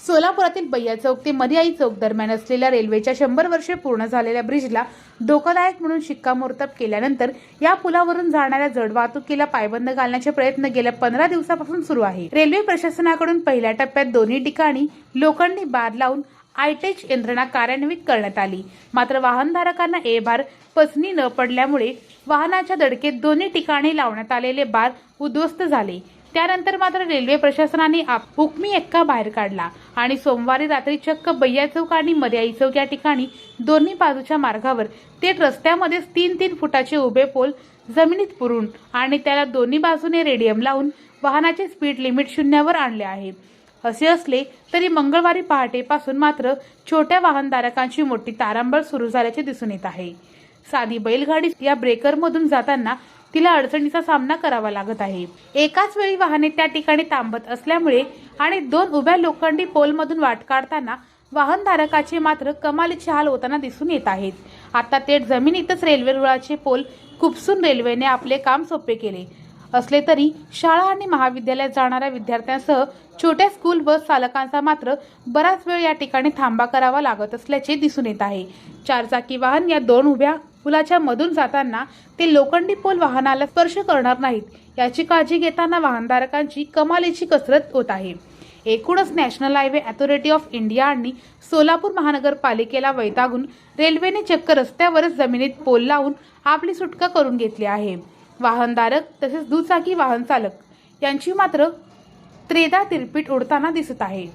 सोलापुरातील बैया चौक ते मरियाई चौक दरम्यान असलेल्या रेल्वेच्या 100 वर्षे पूर्ण झालेल्या ब्रिजला धोकादायक म्हणून शिक्कामोर्तब केल्यानंतर या पुलावरून जाणाऱ्या जड वाहतुकीला पायबंद घालण्याचे प्रयत्न गेल्या 15 दिवसापासून सुरू आहे। रेल्वे प्रशासनाकडून पहिल्या टप्प्यात दोन्ही ठिकाणी लोखंडी बार लावून आयटेच यंत्रणा कार्यान्वित करण्यात आली। मात्र वाहनधारकांना ए-बार पसनी न पडल्यामुळे वाहनाच्या धडकेत दोन्ही ठिकाणी लावण्यात आलेले बार उद्ध्वस्त झाले। त्यानंतर मात्र रेल्वे प्रशासनाने हुकमी एक्का बाहेर काढला आणि सोमवारी रात्री चक्क बैया चौक आणि मरियाई चौक या ठिकाणी दोन्ही बाजूच्या मार्गावर थेट रस्त्यामध्ये 3-3 फुटाचे उभे पोल जमिनीत पुरून आणि त्याला दोन्ही बाजूने रेडियम लावून वाहनाचे स्पीड लिमिट शून्यावर आणले आहे। असे असले तरी मंगळवारी पहाटेपासून मात्र छोट्या वाहनधारकांची मोठी तारांबळ सुरू झाल्याचे दिसून येत आहे। साधी बैलगाडी या ब्रेकरमधून जाताना तिला अडचणीचा सामना करावा लागत आहे। एकाच वेळी वाहने त्या ठिकाणी थांबत असल्यामुळे आणि 2 उभ्या लोखंडी पोलमधून वाट काढताना वाहनधारकाचे मात्र कमालीचे हाल होताना दिसून येत आहेत। आता थेट जमिनीतच रेल्वे रुळाचे पोल खुपसून रेल्वेने आपले काम सोपे केले असले तरी शाळा आणि महाविद्यालयात जाणाऱ्या विद्यार्थ्यांसह छोट्या स्कूल बस चालकांचा मात्र बराच वेळ या ठिकाणी थांबा करावा लागत असल्याचे दिसून येत आहे। 4 चाकी वाहन या 2 उभ्या पुलाच्या मधून जाताना ते लोखंडी पोल वाहनाला स्पर्श करणार नाहीत याची काळजी घेताना वाहनधारकांची कमालीची कसरत होत आहे। एकूणच national highway authority of India आणि सोलापूर महानगरपालिकेला वैतागून रेल्वेने चक्क रस्त्यावरच जमिनीत पोल लावून आपली सुटका करून घेतली आहे। वाहनधारक तसेच दुचाकी वाहन चालक यांची मात्र त्रेधा तिरपीट उडताना दिसत आहे।